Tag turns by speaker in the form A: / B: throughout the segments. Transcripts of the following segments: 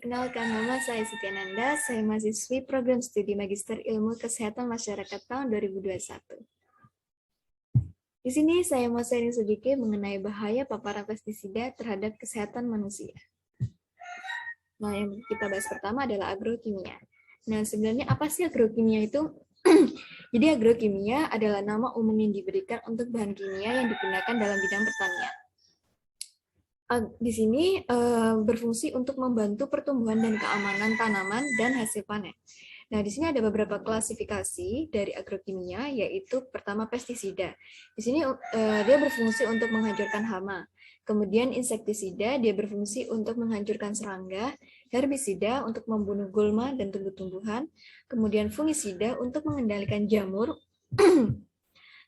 A: perkenalkan, nama saya Siti Ananda, saya mahasiswi program studi Magister Ilmu Kesehatan Masyarakat tahun 2021. Di sini saya mau sharing sedikit mengenai bahaya paparan pestisida terhadap kesehatan manusia. Nah, yang kita bahas pertama adalah agrokimia. Nah, sebenarnya apa sih agrokimia itu? Jadi agrokimia adalah nama umum yang diberikan untuk bahan kimia yang digunakan dalam bidang pertanian. Di sini berfungsi untuk membantu pertumbuhan dan keamanan tanaman dan hasil panen. Nah, di sini ada beberapa klasifikasi dari agrokimia, yaitu pertama pestisida. Di sini dia berfungsi untuk menghancurkan hama. Kemudian insektisida, dia berfungsi untuk menghancurkan serangga. Herbisida untuk membunuh gulma dan tumbuh-tumbuhan. Kemudian fungisida untuk mengendalikan jamur.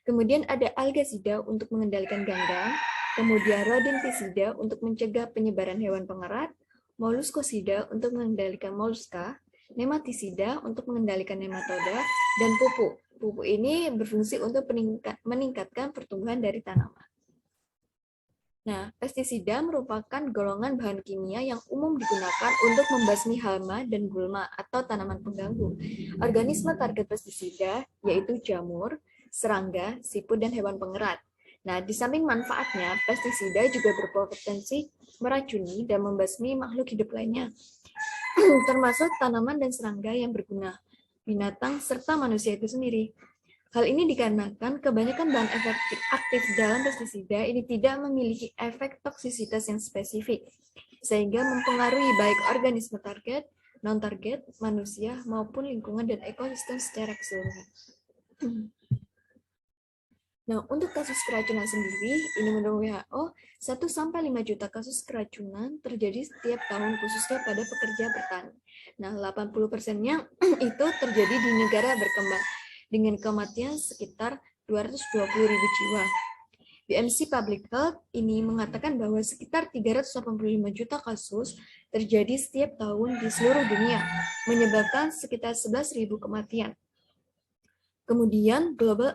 A: Kemudian ada algasida untuk mengendalikan ganggang. Kemudian rodentisida untuk mencegah penyebaran hewan pengerat, moluskosida untuk mengendalikan moluska, nematisida untuk mengendalikan nematoda, dan pupuk. Pupuk ini berfungsi untuk meningkatkan pertumbuhan dari tanaman. Nah, pestisida merupakan golongan bahan kimia yang umum digunakan untuk membasmi hama dan gulma atau tanaman pengganggu. Organisme target pestisida yaitu jamur, serangga, siput, dan hewan pengerat. Nah, di samping manfaatnya, pestisida juga berpotensi meracuni dan membasmi makhluk hidup lainnya, termasuk tanaman dan serangga yang berguna, binatang, serta manusia itu sendiri. Hal ini dikarenakan kebanyakan bahan efektif aktif dalam pestisida ini tidak memiliki efek toksisitas yang spesifik, sehingga mempengaruhi baik organisme target, non-target, manusia, maupun lingkungan dan ekosistem secara keseluruhan. Nah, untuk kasus keracunan sendiri, ini menurut WHO, 1-5 juta kasus keracunan terjadi setiap tahun khususnya pada pekerja bertani. Nah, 80%-nya itu terjadi di negara berkembang, dengan kematian sekitar 220.000 jiwa. BMC Public Health ini mengatakan bahwa sekitar 385 juta kasus terjadi setiap tahun di seluruh dunia, menyebabkan sekitar 11.000 kematian. Kemudian Global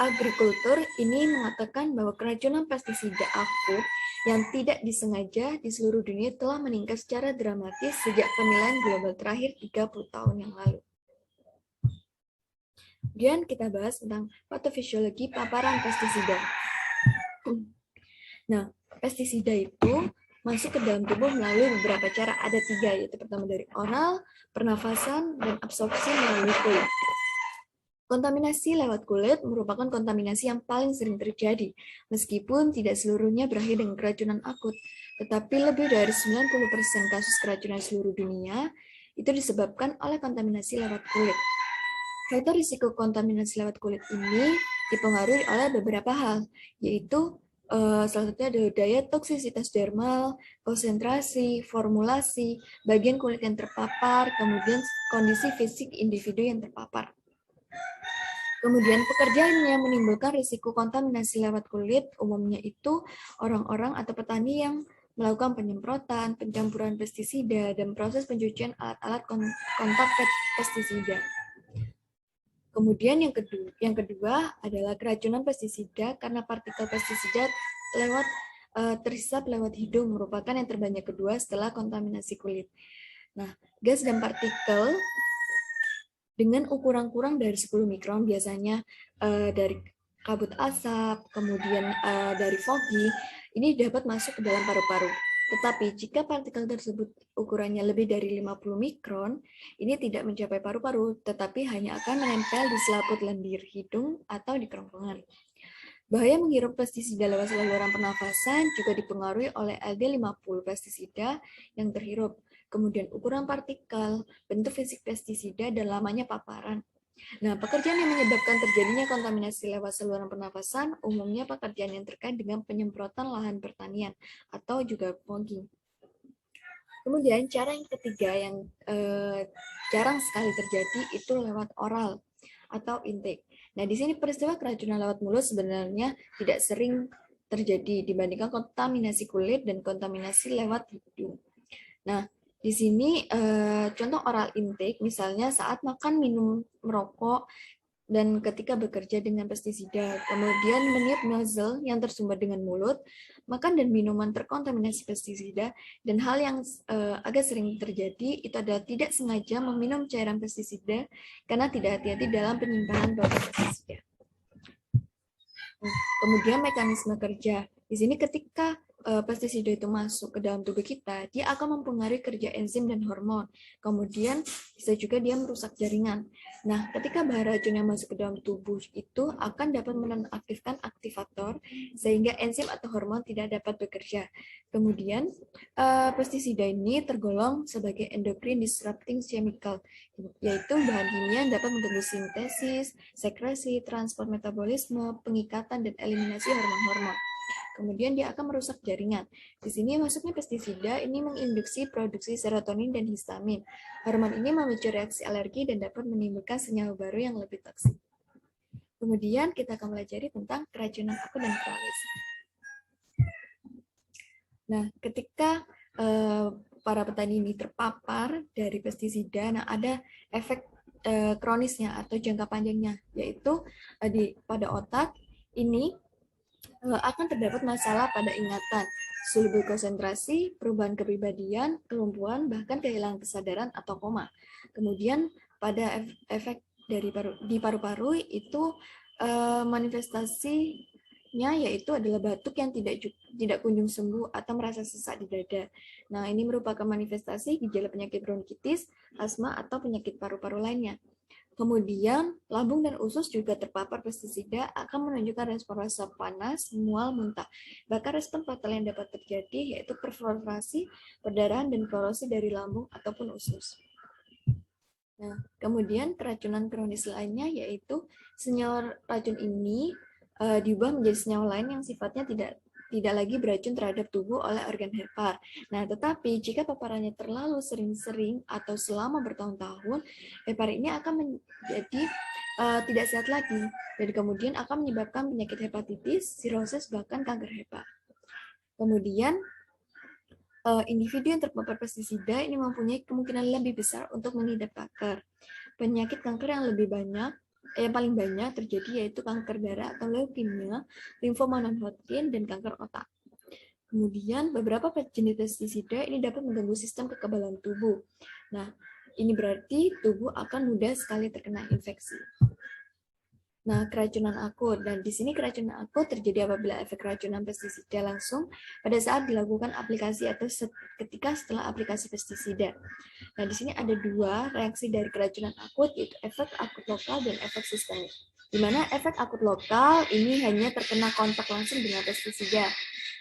A: Agriculture ini mengatakan bahwa keracunan pestisida akut yang tidak disengaja di seluruh dunia telah meningkat secara dramatis sejak penilaian global terakhir 30 tahun yang lalu. Kemudian kita bahas tentang patofisiologi paparan pestisida. Nah, pestisida itu masuk ke dalam tubuh melalui beberapa cara. Ada 3, yaitu pertama dari oral, pernafasan, dan absorpsi melalui kulit. Kontaminasi lewat kulit merupakan kontaminasi yang paling sering terjadi, meskipun tidak seluruhnya berakhir dengan keracunan akut, tetapi lebih dari 90% kasus keracunan seluruh dunia itu disebabkan oleh kontaminasi lewat kulit. Faktor risiko kontaminasi lewat kulit ini dipengaruhi oleh beberapa hal, yaitu salah satunya adalah daya toksisitas dermal, konsentrasi, formulasi, bagian kulit yang terpapar, kemudian kondisi fisik individu yang terpapar. Kemudian pekerjaan yang menimbulkan risiko kontaminasi lewat kulit umumnya itu orang-orang atau petani yang melakukan penyemprotan, pencampuran pestisida, dan proses pencucian alat-alat kontak pestisida. Kemudian yang kedua adalah keracunan pestisida karena partikel pestisida tersisap lewat hidung, merupakan yang terbanyak kedua setelah kontaminasi kulit. Nah, gas dan partikel dengan ukuran kurang dari 10 mikron, biasanya dari kabut asap, kemudian dari foggy, ini dapat masuk ke dalam paru-paru. Tetapi jika partikel tersebut ukurannya lebih dari 50 mikron, ini tidak mencapai paru-paru, tetapi hanya akan menempel di selaput lendir hidung atau di kerongkongan. Bahaya menghirup pestisida lewat saluran pernafasan juga dipengaruhi oleh LD50 pestisida yang terhirup, kemudian ukuran partikel, bentuk fisik pestisida, dan lamanya paparan. Nah, pekerjaan yang menyebabkan terjadinya kontaminasi lewat saluran pernafasan umumnya pekerjaan yang terkait dengan penyemprotan lahan pertanian atau juga fogging. Kemudian cara yang ketiga yang jarang sekali terjadi itu lewat oral atau intake. Nah, di sini peristiwa keracunan lewat mulut sebenarnya tidak sering terjadi dibandingkan kontaminasi kulit dan kontaminasi lewat hidung. Nah, di sini contoh oral intake misalnya saat makan, minum, merokok. dan ketika bekerja dengan pestisida, kemudian meniup nozzle yang tersumbat dengan mulut, makan dan minuman terkontaminasi pestisida, dan hal yang agak sering terjadi itu adalah tidak sengaja meminum cairan pestisida karena tidak hati-hati dalam penyimpanan produk pestisida. Kemudian mekanisme kerja. Di sini ketika pestisida itu masuk ke dalam tubuh kita, dia akan mempengaruhi kerja enzim dan hormon. Kemudian bisa juga dia merusak jaringan. Nah, ketika bahan racun yang masuk ke dalam tubuh itu akan dapat menonaktifkan aktivator sehingga enzim atau hormon tidak dapat bekerja. Kemudian pestisida ini tergolong sebagai endocrine disrupting chemical, yaitu bahan kimia yang dapat mengganggu sintesis, sekresi, transport metabolisme, pengikatan, dan eliminasi hormon-hormon. Kemudian dia akan merusak jaringan. Di sini masuknya pestisida ini menginduksi produksi serotonin dan histamin. Hormon ini memicu reaksi alergi dan dapat menimbulkan senyawa baru yang lebih toksik. Kemudian kita akan belajar tentang keracunan akut dan kronis. Nah, ketika para petani ini terpapar dari pestisida, nah ada efek kronisnya atau jangka panjangnya, yaitu pada otak ini akan terdapat masalah pada ingatan, sulit berkonsentrasi, perubahan kepribadian, kelumpuhan, bahkan kehilangan kesadaran atau koma. Kemudian pada efek di paru-paru itu manifestasinya yaitu adalah batuk yang tidak kunjung sembuh atau merasa sesak di dada. Nah, ini merupakan manifestasi gejala penyakit bronkitis, asma, atau penyakit paru-paru lainnya. Kemudian, lambung dan usus juga terpapar pestisida akan menunjukkan respon rasa panas, mual, muntah. Bahkan respon fatal yang dapat terjadi yaitu perforasi, perdarahan, dan korosi dari lambung ataupun usus. Nah, kemudian keracunan kronis lainnya yaitu senyawa racun ini diubah menjadi senyawa lain yang sifatnya tidak lagi beracun terhadap tubuh oleh organ hepar. Nah, tetapi jika paparannya terlalu sering-sering atau selama bertahun-tahun, hepar ini akan menjadi tidak sehat lagi dan kemudian akan menyebabkan penyakit hepatitis, sirosis, bahkan kanker hepar. Kemudian individu yang terpapar pestisida ini mempunyai kemungkinan lebih besar untuk mengidap kanker. Penyakit kanker yang paling banyak terjadi yaitu kanker darah atau leukemia, limfoma non-Hodgkin, dan kanker otak. Kemudian beberapa jenis pestisida ini dapat mengganggu sistem kekebalan tubuh. Nah, ini berarti tubuh akan mudah sekali terkena infeksi. Nah, keracunan akut, dan di sini keracunan akut terjadi apabila efek keracunan pestisida langsung pada saat dilakukan aplikasi atau ketika setelah aplikasi pestisida. Nah, di sini ada dua reaksi dari keracunan akut, yaitu efek akut lokal dan efek sistemik. Di mana efek akut lokal ini hanya terkena kontak langsung dengan pestisida.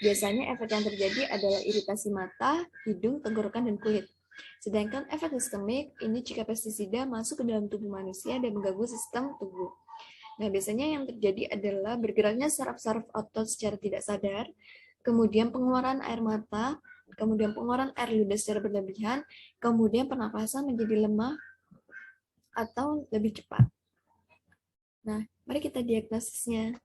A: Biasanya efek yang terjadi adalah iritasi mata, hidung, tenggorokan, dan kulit. Sedangkan efek sistemik ini jika pestisida masuk ke dalam tubuh manusia dan mengganggu sistem tubuh. Nah, biasanya yang terjadi adalah bergeraknya saraf-saraf otot secara tidak sadar, kemudian pengeluaran air mata, kemudian pengeluaran air ludah secara berlebihan, kemudian pernapasan menjadi lemah atau lebih cepat. Nah, mari kita diagnosisnya.